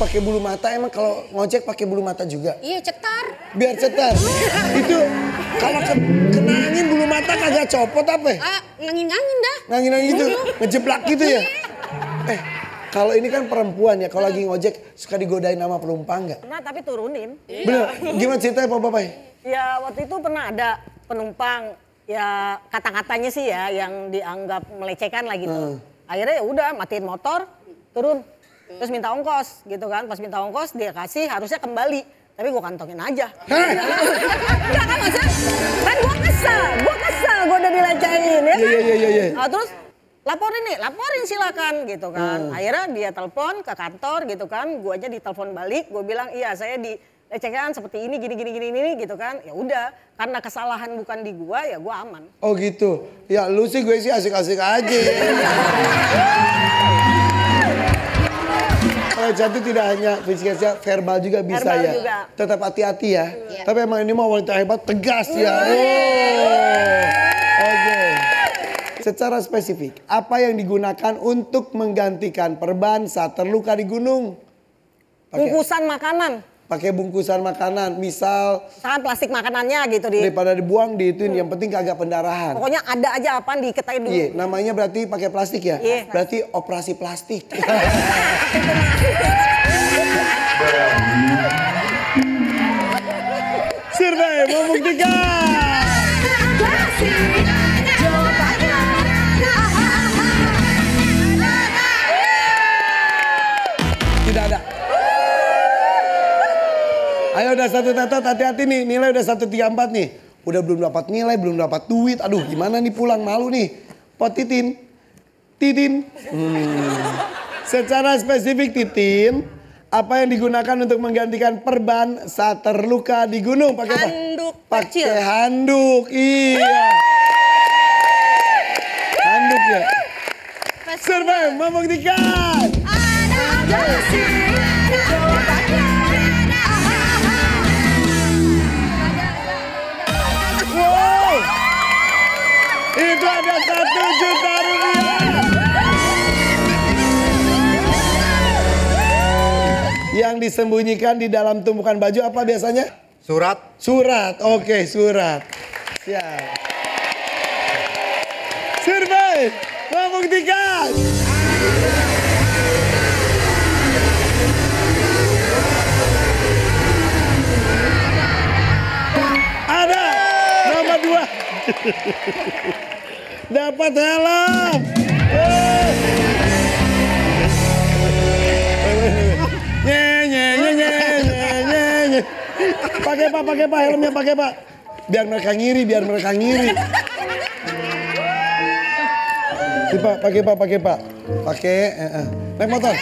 pakai bulu mata, emang kalau ngojek pakai bulu mata juga? Iya, cetar. Biar cetar. Itu kalau kena angin bulu mata kagak copot apa? Ngangin-ngangin dah. Ngangin-ngangin gitu, ngejeblak gitu ya? Kalau ini kan perempuan ya, kalau lagi ngojek suka digodain sama penumpang nggak? Pernah tapi turunin. Bener, gimana ceritanya Pak Bapak? Ya waktu itu pernah ada penumpang ya kata-katanya sih ya yang dianggap melecehkan lah gitu. Akhirnya ya udah matiin motor, turun. Terus minta ongkos gitu kan. Pas minta ongkos dia kasih harusnya kembali. Tapi gue kantongin aja. Enggak kan maksudnya? Kan gue kesel. Gue udah dilecehin ya kan. Iya. Nah, terus laporin silakan gitu kan. Akhirnya dia telepon ke kantor gitu kan. Gue aja ditelepon balik. Gue bilang iya saya dilecehkan seperti ini gini gitu kan. Ya udah karena kesalahan bukan di gue ya gue aman. Oh gitu. Ya lu sih gue sih asik-asik aja. Kalau jatuh tidak hanya fisiknya, verbal juga bisa verbal ya. Juga. Tetap hati-hati ya. Tapi emang ini mau wanita hebat tegas ya. Oke. Secara spesifik, apa yang digunakan untuk menggantikan perban saat terluka di gunung? Bungkusan makanan. Pakai bungkusan makanan, misal Misalkan plastik makanannya gitu daripada dibuang diituin, yang penting kagak pendarahan. Pokoknya ada aja apaan diketain dulu. Iya, namanya berarti pakai plastik ya? Iya. Berarti operasi plastik. Survei membuktikan. Tidak ada. Ayo udah satu tetot, hati-hati nih, nilai udah 134 nih. Udah belum dapat nilai, belum dapat duit. Aduh gimana nih pulang, malu nih. Pot Titin. Secara spesifik Titin, apa yang digunakan untuk menggantikan perban saat terluka di gunung? Pakai apa? Handuk Pakai kecil. handuk, iya. Handuk ya. Survei membuktikan. Wow, itu ada 1 juta rupiah. Yang disembunyikan di dalam tumpukan baju apa biasanya? Surat. Surat, oke surat. Siap. Survei membuktikan. Ada nomor 2. Dapat helm. Nye. Pakai Pak helmnya pakai Pak. Biar mereka ngiri. Si Pak, pakai Pak. Pakai, naik motor.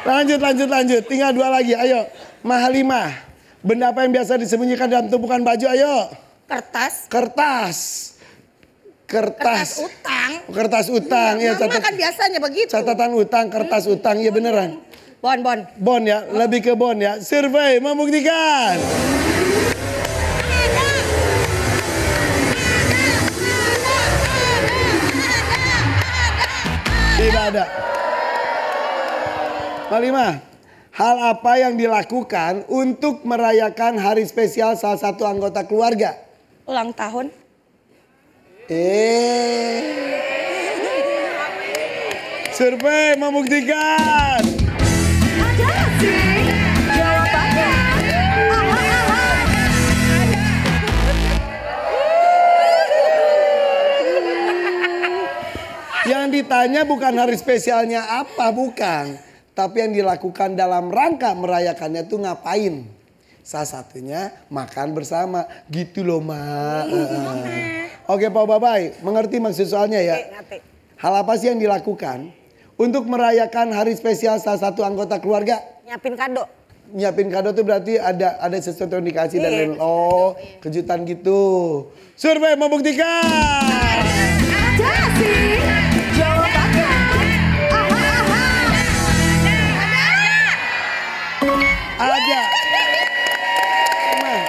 Lanjut. Tinggal 2 lagi, ayo. Mahalimah. Benda apa yang biasa disembunyikan dalam tumpukan baju, ayo. Kertas utang. Kertas utang, ya catatan. Kan biasanya begitu. Catatan utang, kertas utang, ya beneran. Bon Ya, lebih ke bon ya. Survei membuktikan. Tidak ada. Malimah, hal apa yang dilakukan untuk merayakan hari spesial salah satu anggota keluarga? Ulang tahun. Survei membuktikan. Yang ditanya bukan hari spesialnya apa, bukan. Tapi yang dilakukan dalam rangka merayakannya tuh ngapain? Salah satunya makan bersama. Gitu loh, Ma. Oke, Pak Babai, mengerti maksud soalnya ya? Ngerti. Hal apa sih yang dilakukan untuk merayakan hari spesial salah satu anggota keluarga? Nyiapin kado. Nyiapin kado tuh berarti ada sesuatu yang dikasih dan lain. Oh, kejutan gitu. Survei membuktikan. Ada.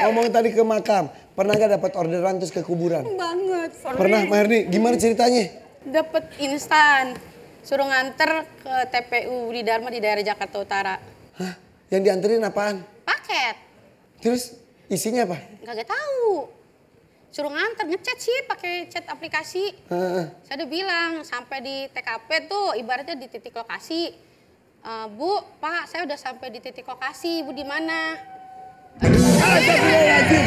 Ngomong tadi ke makam, pernah gak dapat orderan terus ke kuburan? Banget. Pernah, Maherni? Gimana ceritanya? Dapat instan. Suruh nganter ke TPU Budi Dharma di daerah Jakarta Utara. Hah? Yang dianterin apaan? Paket. Terus isinya apa? Kagak tahu. Suruh nganter, ngechat sih pakai chat aplikasi. Saya udah bilang sampai di TKP tuh ibaratnya di titik lokasi. Bu, Pak, saya udah sampai di titik lokasi. Ibu di mana? Astagfirullahaladzim.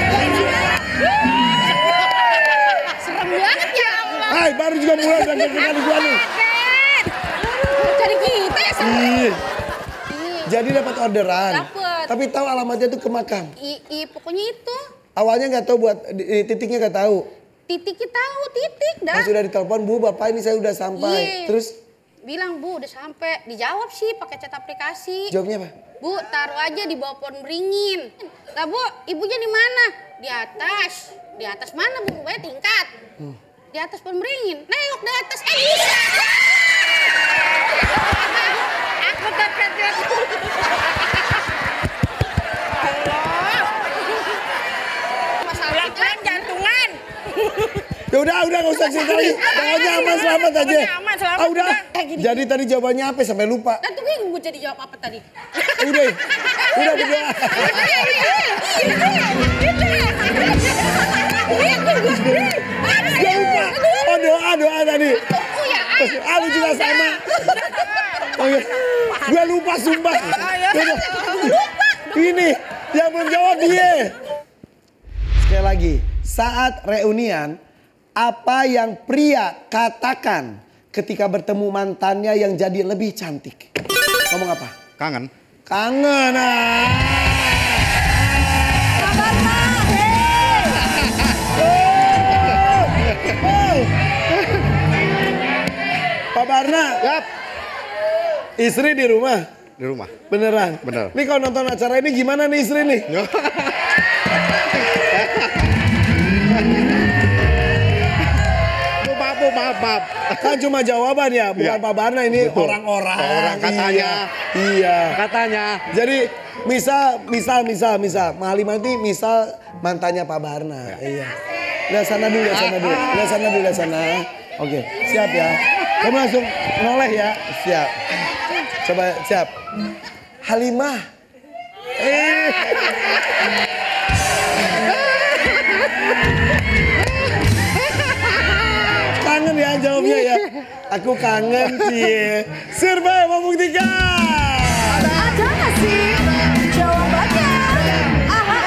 Serem banget ya Allah. Hai, baru juga mulai udah deg-degan gua nih. Jadi kita ya serem. Iya. Jadi dapat orderan. Dapet. Tapi tahu alamatnya tuh ke makam. Pokoknya itu. Awalnya nggak tahu buat titiknya nggak tahu. Titiknya tahu, titik dah. Pas sudah ditelepon, Bu, Bapak ini saya udah sampai. Iya. Terus Bilang, Bu, udah sampai. Dijawab sih pakai chat aplikasi. jawabnya apa? Bu, taruh aja di bawah pohon beringin. Lah, Bu, ibunya di mana? Di atas. Di atas mana, Bu? Pokoknya tingkat. Di atas pohon beringin. Nengok di atas. Bisa. Aku terkejut. Allah. Masalah pelan jantungan. Ya udah nggak usah cerita lagi. Pokoknya aman selamat aja. Pokoknya aman, selamat, Ah, udah. udah. Jadi tadi jawabannya apa sampai lupa? Dan tuh gue jadi jawab apa tadi? Udah berdoa. Gak lupa. Oh doa tadi. Aku juga sama. Oke. Gue lupa sumpah. Ini yang belum jawab dia. Sekali lagi, saat reunian, apa yang pria katakan ketika bertemu mantannya yang jadi lebih cantik? Ngomong apa? Kangen. Kangen. Pak Barna. Yap. Istri di rumah? Di rumah. Beneran? Bener. Nih kalau nonton acara ini gimana nih istri nih? Maaf. Kan cuma jawaban ya, bukan Iya. Pak Barna ini Betul. orang-orang. Orang katanya. Iya. Katanya. Jadi misal Mahalimah ini misal mantannya Pak Barna. Iya. Lihat sana dulu. Oke, siap ya. Kamu langsung noleh ya. Siap. Coba siap. Halimah. Kangen ya jawabnya ya. Aku kangen sih. Survei membuktikan. Ada nggak sih jawabannya? Aha.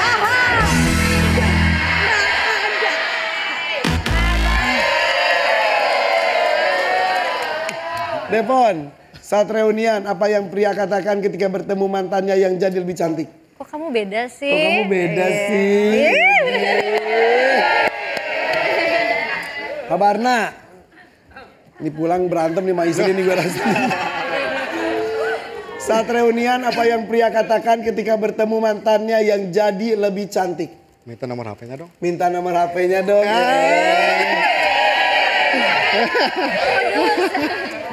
Devon, saat reunian apa yang pria katakan ketika bertemu mantannya yang jadi lebih cantik? Kok kamu beda sih? Kok kamu beda sih? Pak Barna, ini pulang berantem nih sama istri nih gue rasa. Saat reunian apa yang pria katakan ketika bertemu mantannya yang jadi lebih cantik? Minta nomor HP-nya dong. Minta nomor HP-nya dong.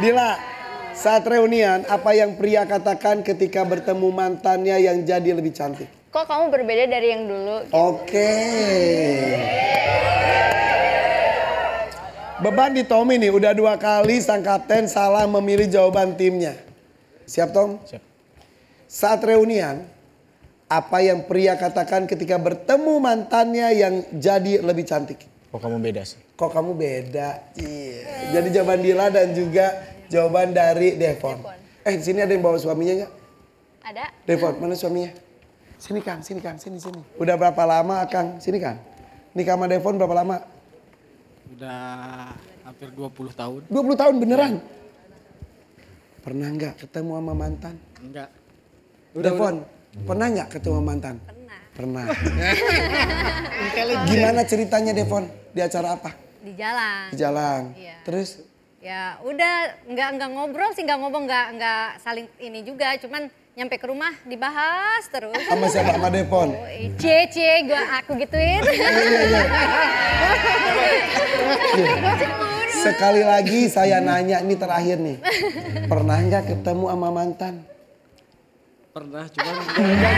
Dila, saat reunian apa yang pria katakan ketika bertemu mantannya yang jadi lebih cantik? Kok kamu berbeda dari yang dulu? Oke. Beban di Tommy nih, udah 2 kali sang kapten salah memilih jawaban timnya. Siap Tom? Siap. Saat reunian, apa yang pria katakan ketika bertemu mantannya yang jadi lebih cantik? Kok kamu beda sih? Kok kamu beda? Iya. Jadi jawaban Dila dan juga jawaban dari Devon. Di sini ada yang bawa suaminya nggak? Ada. Devon, mana suaminya? Sini Kang, sini. Udah berapa lama Kang? Sini Kang. Nikah sama Devon berapa lama? Udah hampir 20 tahun. 20 tahun beneran? Pernah nggak ketemu sama mantan? Enggak. Devon, pernah nggak ketemu sama mantan? Pernah. Gimana ceritanya Devon? Di acara apa? Di jalan. Di jalan. Iya. Terus? Ya udah nggak ngobrol sih, nggak ngomong, nggak saling ini juga, cuman nyampe ke rumah dibahas terus. Sama siapa? Sama Devon? Aku gituin. Sekali lagi saya nanya, ini terakhir nih. Pernah nggak ketemu sama mantan? Pernah cuman enggak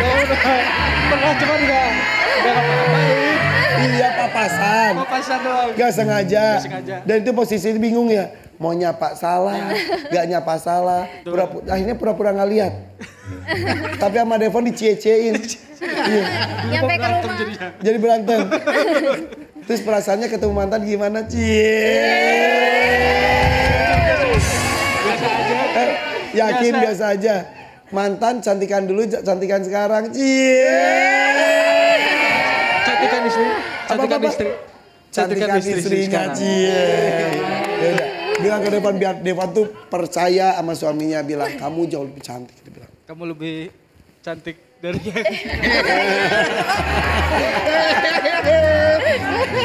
ngapa-ngapain. Iya papasan. Papasan doang. Gak sengaja. Nggak sengaja. Dan itu posisinya bingung ya. Mau nyapa salah, gak nyapa salah. Akhirnya pura-pura nggak lihat. Tapi sama Devon dicie-ciein. Iya. Nyampe ke rumah. Jadi berantem. Terus perasaannya ketemu mantan gimana? Yakin biasa aja. Mantan cantikan dulu, cantikan sekarang. Cantikan istri. Cantikan Apa-apa? istri. Cantikan istrinya. Yaudah. Bilang ke depan biar Devan tuh percaya sama suaminya, bilang kamu jauh lebih cantik. Dia bilang. Kamu lebih cantik dari yang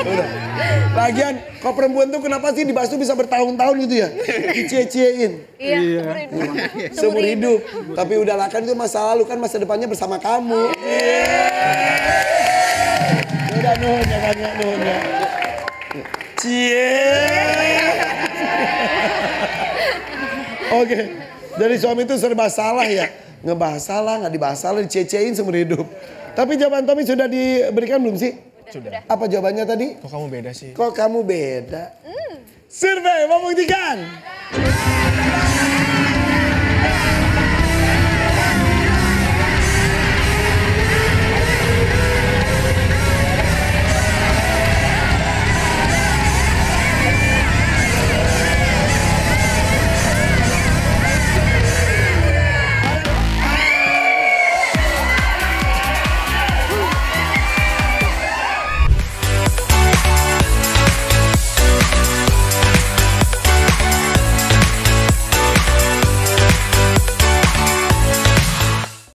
Udah. Lagian kok perempuan tuh kenapa sih dibasuh bisa bertahun-tahun gitu ya? Dicie-ciein. Iya. Seumur hidup. Tapi udahlah kan itu masa lalu, kan masa depannya bersama kamu. Udah nuhun ya banyak nuhun ya. Oke. Jadi suami itu serba salah ya. Ngebahas salah, nggak dibahas salah, dicie-ciein seumur hidup. Tapi jawaban Tommy sudah diberikan belum sih? Sudah. Apa jawabannya tadi? Kok kamu beda sih? Kok kamu beda? Survei membuktikan.